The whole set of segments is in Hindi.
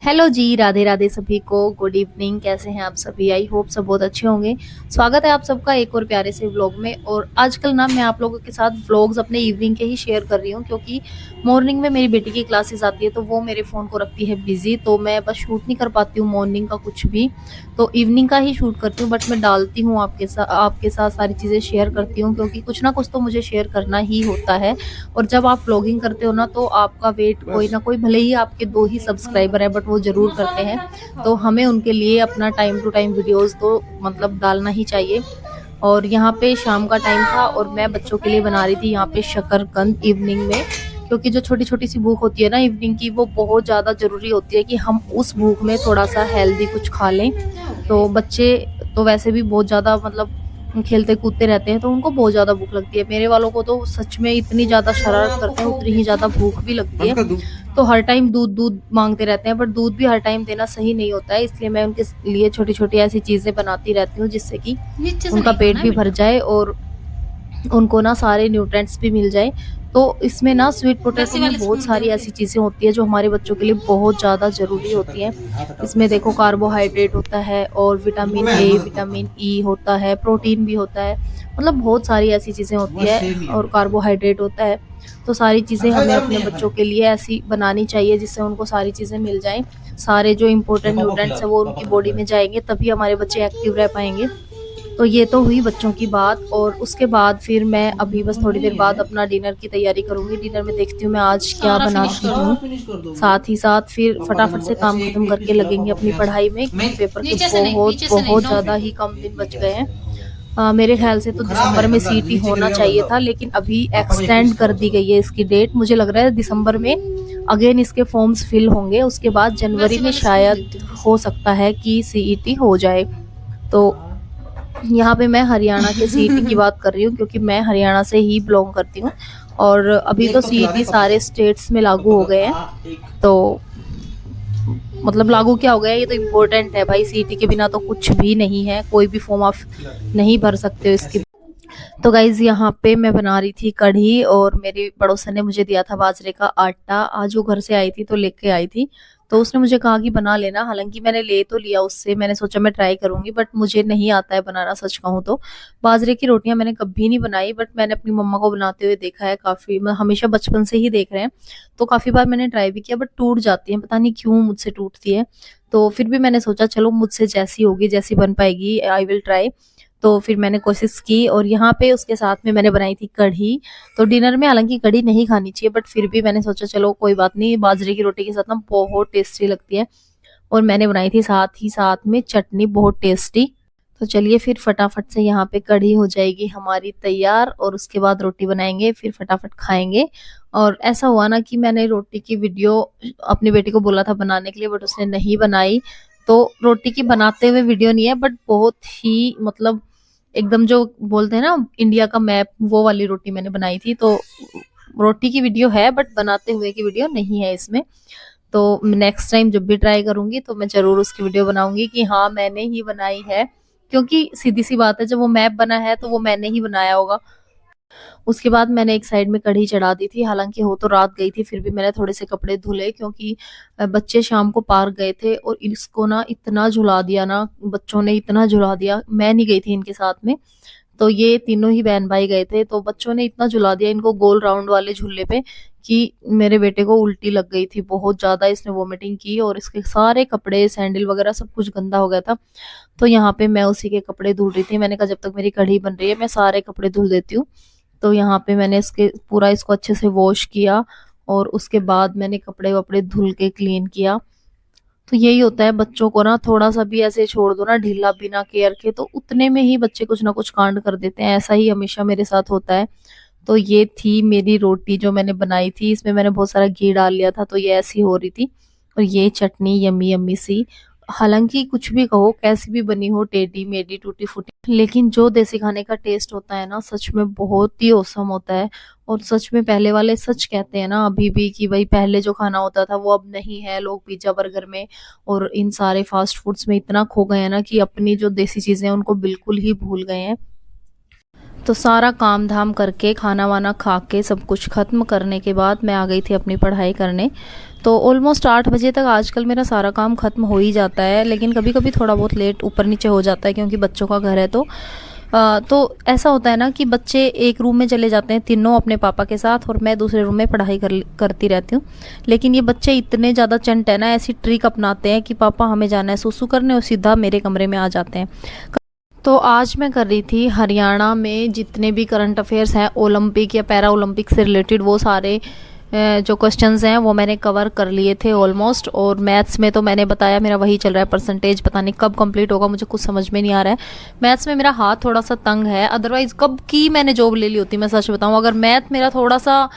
हेलो जी, राधे राधे सभी को। Good evening. कैसे हैं आप सभी? आई होप सब बहुत अच्छे होंगे। स्वागत है आप सबका एक और प्यारे से व्लॉग में। और आजकल ना मैं आप लोगों के साथ व्लॉग्स अपने इवनिंग के ही शेयर कर रही हूँ, क्योंकि मॉर्निंग में मेरी बेटी की क्लासेस आती है तो वो मेरे फ़ोन को रखती है बिजी, तो मैं बस शूट नहीं कर पाती हूँ मॉर्निंग का कुछ भी। तो इवनिंग का ही शूट करती हूँ, बट मैं डालती हूँ आपके साथ सारी चीज़ें शेयर करती हूँ, क्योंकि कुछ ना कुछ तो मुझे शेयर करना ही होता है। और जब आप व्लॉगिंग करते हो ना, तो आपका वेट कोई ना कोई, भले ही आपके 2 ही सब्सक्राइबर हैं, बट वो ज़रूर करते हैं। तो हमें उनके लिए अपना टाइम टू टाइम वीडियोस तो मतलब डालना ही चाहिए। और यहाँ पे शाम का टाइम था और मैं बच्चों के लिए बना रही थी यहाँ पे शकरकंद इवनिंग में, क्योंकि जो छोटी छोटी सी भूख होती है ना इवनिंग की, वो बहुत ज़्यादा ज़रूरी होती है कि हम उस भूख में थोड़ा सा हेल्दी कुछ खा लें। तो बच्चे तो वैसे भी बहुत ज़्यादा मतलब खेलते कूदते रहते हैं, तो उनको बहुत ज़्यादा भूख लगती है। मेरे वालों को तो सच में इतनी ज़्यादा शरारत करते हैं, उतनी ही ज़्यादा भूख भी लगती है। तो हर टाइम दूध दूध मांगते रहते हैं, बट दूध भी हर टाइम देना सही नहीं होता है, इसलिए मैं उनके लिए छोटी छोटी ऐसी चीज़ें बनाती रहती हूँ जिससे कि उनका पेट भी भर जाए और उनको ना सारे न्यूट्रिएंट्स भी मिल जाए। तो इसमें ना स्वीट पोटैटो में बहुत सारी ऐसी चीज़ें होती है जो हमारे बच्चों के लिए बहुत ज़्यादा ज़रूरी होती हैं। इसमें देखो कार्बोहाइड्रेट होता है और विटामिन ए, विटामिन ई होता है, प्रोटीन भी होता है, मतलब बहुत सारी ऐसी चीज़ें होती है और कार्बोहाइड्रेट होता है। तो सारी चीज़ें हमें अपने बच्चों के लिए ऐसी बनानी चाहिए जिससे उनको सारी चीज़ें मिल जाएँ। सारे जो इम्पोर्टेंट न्यूट्रिएंट्स हैं वो उनकी बॉडी में जाएँगे, तभी हमारे बच्चे एक्टिव रह पाएँगे। तो ये तो हुई बच्चों की बात। और उसके बाद फिर मैं अभी बस थोड़ी देर बाद अपना डिनर की तैयारी करूँगी। डिनर में देखती हूँ मैं आज क्या बनाती हूँ। साथ ही साथ फिर फटाफट से काम खत्म करके लगेंगे अपनी पढ़ाई में, क्योंकि पेपर के बहुत ज़्यादा ही कम दिन बच गए हैं। मेरे ख्याल से तो दिसंबर में सीटी होना चाहिए था, लेकिन अभी एक्सटेंड कर दी गई है इसकी डेट। मुझे लग रहा है दिसंबर में अगेन इसके फॉर्म्स फिल होंगे, उसके बाद जनवरी में शायद हो सकता है कि सीईटी हो जाए। तो यहाँ पे मैं हरियाणा के सीईटी की बात कर रही हूँ, क्योंकि मैं हरियाणा से ही बिलोंग करती हूँ। और अभी तो सीईटी सारे स्टेट्स में लागू हो गए हैं। तो मतलब लागू क्या हो गया, ये तो इम्पोर्टेंट है भाई। सीईटी के बिना तो कुछ भी नहीं है, कोई भी फॉर्म आप नहीं भर सकते हो इसकी। तो गाइज यहाँ पे मैं बना रही थी कढ़ी, और मेरी पड़ोसन ने मुझे दिया था बाजरे का आटा। आज वो घर से आई थी तो लेके आई थी, तो उसने मुझे कहा कि बना लेना। हालांकि मैंने ले तो लिया उससे, मैंने सोचा मैं ट्राई करूंगी, बट मुझे नहीं आता है बनाना, सच कहूँ तो। बाजरे की रोटियां मैंने कभी नहीं बनाई, बट मैंने अपनी मम्मा को बनाते हुए देखा है काफी, मैं हमेशा बचपन से ही देख रहे हैं। तो काफी बार मैंने ट्राई भी किया, बट टूट जाती है, पता नहीं क्यों मुझसे टूटती है। तो फिर भी मैंने सोचा चलो मुझसे जैसी होगी, जैसी बन पाएगी, आई विल ट्राई। तो फिर मैंने कोशिश की, और यहाँ पे उसके साथ में मैंने बनाई थी कढ़ी। तो डिनर में हालांकि कढ़ी नहीं खानी चाहिए, बट फिर भी मैंने सोचा चलो कोई बात नहीं, बाजरे की रोटी के साथ ना बहुत टेस्टी लगती है। और मैंने बनाई थी साथ ही साथ में चटनी, बहुत टेस्टी। तो चलिए फिर फटाफट से यहाँ पे कढ़ी हो जाएगी हमारी तैयार, और उसके बाद रोटी बनाएंगे, फिर फटाफट खाएंगे। और ऐसा हुआ ना कि मैंने रोटी की वीडियो अपनी बेटी को बोला था बनाने के लिए, बट उसने नहीं बनाई। तो रोटी की बनाते हुए वीडियो नहीं है, बट बहुत ही मतलब एकदम जो बोलते हैं ना इंडिया का मैप, वो वाली रोटी मैंने बनाई थी। तो रोटी की वीडियो है, बट बनाते हुए की वीडियो नहीं है इसमें। तो नेक्स्ट टाइम जब भी ट्राई करूंगी तो मैं जरूर उसकी वीडियो बनाऊंगी कि हाँ मैंने ही बनाई है, क्योंकि सीधी सी बात है, जब वो मैप बना है तो वो मैंने ही बनाया होगा। उसके बाद मैंने एक साइड में कढ़ी चढ़ा दी थी। हालांकि हो तो रात गई थी, फिर भी मैंने थोड़े से कपड़े धुले, क्योंकि बच्चे शाम को पार्क गए थे और इसको ना इतना झुला दिया ना, बच्चों ने इतना झुला दिया। मैं नहीं गई थी इनके साथ में, तो ये तीनों ही बहन भाई गए थे। तो बच्चों ने इतना झुला दिया इनको गोल राउंड वाले झूले पे, कि मेरे बेटे को उल्टी लग गई थी बहुत ज्यादा, इसने वोमिटिंग की और इसके सारे कपड़े सैंडल वगैरह सब कुछ गंदा हो गया था। तो यहाँ पे मैं उसी के कपड़े धुल रही थी। मैंने कहा जब तक मेरी कढ़ी बन रही है मैं सारे कपड़े धुल देती हूँ। तो यहाँ पे मैंने इसके पूरा इसको अच्छे से वॉश किया, और उसके बाद मैंने कपड़े वपड़े धुल के क्लीन किया। तो यही होता है, बच्चों को ना थोड़ा सा भी ऐसे छोड़ दो ना ढीला बिना केयर के, तो उतने में ही बच्चे कुछ ना कुछ कांड कर देते हैं। ऐसा ही हमेशा मेरे साथ होता है। तो ये थी मेरी रोटी जो मैंने बनाई थी, इसमें मैंने बहुत सारा घी डाल लिया था, तो ये ऐसी हो रही थी। और ये चटनी यम्मी यम्मी सी। हालांकि कुछ भी कहो, कैसी भी बनी हो, टेढ़ी मेढ़ी टूटी फूटी, लेकिन जो देसी खाने का टेस्ट होता है ना, सच में बहुत ही औसम होता है। और सच में पहले वाले सच कहते हैं ना अभी भी, कि भाई पहले जो खाना होता था वो अब नहीं है। लोग पिज्जा बर्गर में और इन सारे फास्ट फूड्स में इतना खो गए हैं ना, कि अपनी जो देसी चीजें हैं उनको बिल्कुल ही भूल गए हैं। तो सारा काम धाम करके खाना वाना खा के सब कुछ खत्म करने के बाद मैं आ गई थी अपनी पढ़ाई करने। तो ऑलमोस्ट 8 बजे तक आजकल मेरा सारा काम ख़त्म हो ही जाता है, लेकिन कभी कभी थोड़ा बहुत लेट ऊपर नीचे हो जाता है क्योंकि बच्चों का घर है। तो ऐसा होता है ना कि बच्चे एक रूम में चले जाते हैं तीनों अपने पापा के साथ, और मैं दूसरे रूम में पढ़ाई करती रहती हूँ। लेकिन ये बच्चे इतने ज़्यादा चंट है ना, ऐसी ट्रिक अपनाते हैं कि पापा हमें जाना है सूसू करने, और सीधा मेरे कमरे में आ जाते हैं। तो आज मैं कर रही थी हरियाणा में जितने भी करंट अफेयर्स हैं ओलंपिक या पैरा ओलंपिक से रिलेटेड, वो सारे जो क्वेश्चंस हैं वो मैंने कवर कर लिए थे ऑलमोस्ट। और मैथ्स में तो मैंने बताया मेरा वही चल रहा है परसेंटेज, पता नहीं कब कंप्लीट होगा, मुझे कुछ समझ में नहीं आ रहा है। मैथ्स में मेरा हाथ थोड़ा सा तंग है, अदरवाइज कब की मैंने जॉब ले ली होती। मैं सच बताऊं, अगर मैथ मेरा थोड़ा सा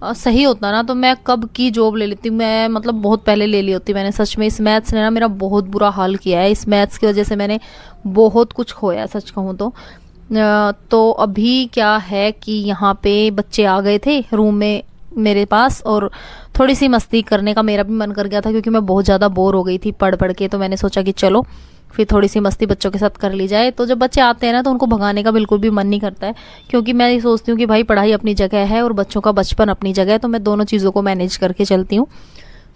सही होता ना तो मैं कब की जॉब ले लेती। मैं मतलब बहुत पहले ले ली होती मैंने सच में। इस मैथ्स ने ना मेरा बहुत बुरा हाल किया है, इस मैथ्स की वजह से मैंने बहुत कुछ खोया सच कहूँ तो अभी क्या है कि यहाँ पे बच्चे आ गए थे रूम में मेरे पास, और थोड़ी सी मस्ती करने का मेरा भी मन कर गया था क्योंकि मैं बहुत ज़्यादा बोर हो गई थी पढ़ पढ़ के। तो मैंने सोचा कि चलो फिर थोड़ी सी मस्ती बच्चों के साथ कर ली जाए। तो जब बच्चे आते हैं ना तो उनको भगाने का बिल्कुल भी मन नहीं करता है, क्योंकि मैं ये सोचती हूँ कि भाई पढ़ाई अपनी जगह है और बच्चों का बचपन अपनी जगह है, तो मैं दोनों चीज़ों को मैनेज करके चलती हूँ।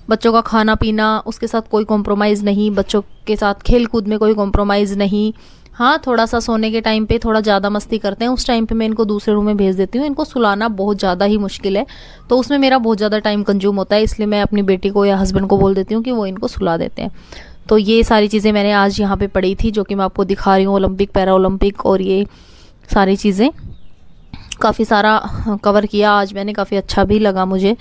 बच्चों का खाना पीना उसके साथ कोई कॉम्प्रोमाइज़ नहीं, बच्चों के साथ खेल कूद में कोई कॉम्प्रोमाइज़ नहीं। हाँ, थोड़ा सा सोने के टाइम पे थोड़ा ज़्यादा मस्ती करते हैं, उस टाइम पे मैं इनको दूसरे रूम में भेज देती हूँ। इनको सुलाना बहुत ज़्यादा ही मुश्किल है, तो उसमें मेरा बहुत ज़्यादा टाइम कंज्यूम होता है, इसलिए मैं अपनी बेटी को या हस्बैंड को बोल देती हूँ कि वो इनको सुला देते हैं। तो ये सारी चीज़ें मैंने आज यहाँ पे पढ़ी थी, जो कि मैं आपको दिखा रही हूँ, ओलंपिक पैरा ओलंपिक और ये सारी चीज़ें। काफ़ी सारा कवर किया आज मैंने, काफ़ी अच्छा भी लगा मुझे।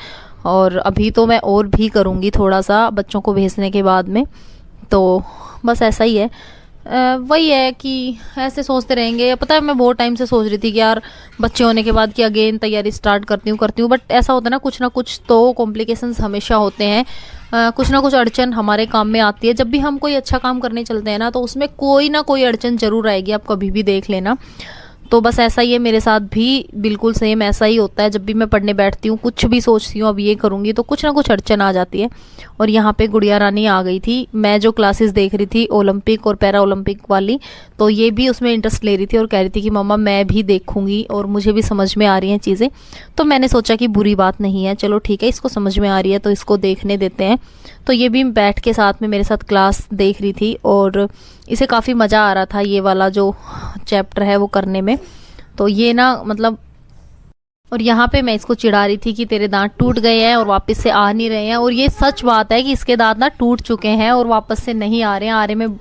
और अभी तो मैं और भी करूँगी थोड़ा सा बच्चों को भेजने के बाद में। तो बस ऐसा ही है। वही है कि ऐसे सोचते रहेंगे। पता है मैं बहुत टाइम से सोच रही थी कि यार बच्चे होने के बाद कि अगेन तैयारी स्टार्ट करती हूँ, बट ऐसा होता है ना कुछ तो कॉम्प्लिकेशंस हमेशा होते हैं। कुछ ना कुछ अड़चन हमारे काम में आती है। जब भी हम कोई अच्छा काम करने चलते हैं ना तो उसमें कोई ना कोई अड़चन जरूर आएगी, आप कभी भी देख लेना। तो बस ऐसा ही है मेरे साथ भी, बिल्कुल सेम ऐसा ही होता है। जब भी मैं पढ़ने बैठती हूँ, कुछ भी सोचती हूँ अब ये करूँगी, तो कुछ ना कुछ अड़चन आ जाती है। और यहाँ पे गुड़िया रानी आ गई थी। मैं जो क्लासेस देख रही थी ओलंपिक और पैरा ओलंपिक वाली, तो ये भी उसमें इंटरेस्ट ले रही थी और कह रही थी कि मम्मा मैं भी देखूंगी और मुझे भी समझ में आ रही हैं चीज़ें। तो मैंने सोचा कि बुरी बात नहीं है, चलो ठीक है, इसको समझ में आ रही है तो इसको देखने देते हैं। तो ये भी बैठ के साथ में मेरे साथ क्लास देख रही थी, और इसे काफ़ी मज़ा आ रहा था ये वाला जो चैप्टर है वो करने में। तो ये ना मतलब, और यहाँ पे मैं इसको चिढ़ा रही थी कि तेरे दांत टूट गए हैं और वापस से आ नहीं रहे हैं, और ये सच बात है कि इसके दांत ना टूट चुके हैं और वापस से नहीं आ रहे हैं,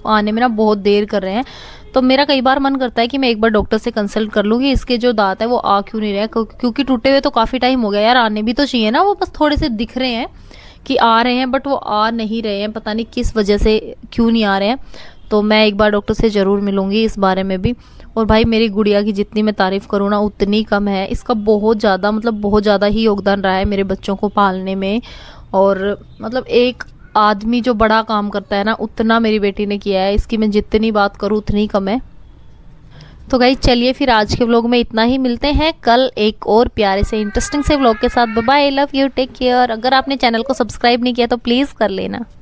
आने में ना बहुत देर कर रहे हैं। तो मेरा कई बार मन करता है कि मैं एक बार डॉक्टर से कंसल्ट कर लूँ कि इसके जो दांत है वो आ क्यों नहीं रहे, क्योंकि टूटे हुए तो काफ़ी टाइम हो गया यार, आने भी तो चाहिए ना। वो बस थोड़े से दिख रहे हैं कि आ रहे हैं, बट वो आ नहीं रहे हैं, पता नहीं किस वजह से क्यों नहीं आ रहे हैं। तो मैं एक बार डॉक्टर से ज़रूर मिलूंगी इस बारे में भी। और भाई मेरी गुड़िया की जितनी मैं तारीफ़ करूँ ना उतनी कम है। इसका बहुत ज़्यादा मतलब बहुत ज़्यादा ही योगदान रहा है मेरे बच्चों को पालने में। और मतलब एक आदमी जो बड़ा काम करता है ना उतना मेरी बेटी ने किया है, इसकी मैं जितनी बात करूँ उतनी कम है। तो गाइस चलिए फिर आज के व्लॉग में इतना ही, मिलते हैं कल एक और प्यारे से इंटरेस्टिंग से व्लॉग के साथ। Bye bye, love you, take care. अगर आपने चैनल को सब्सक्राइब नहीं किया तो प्लीज़ कर लेना।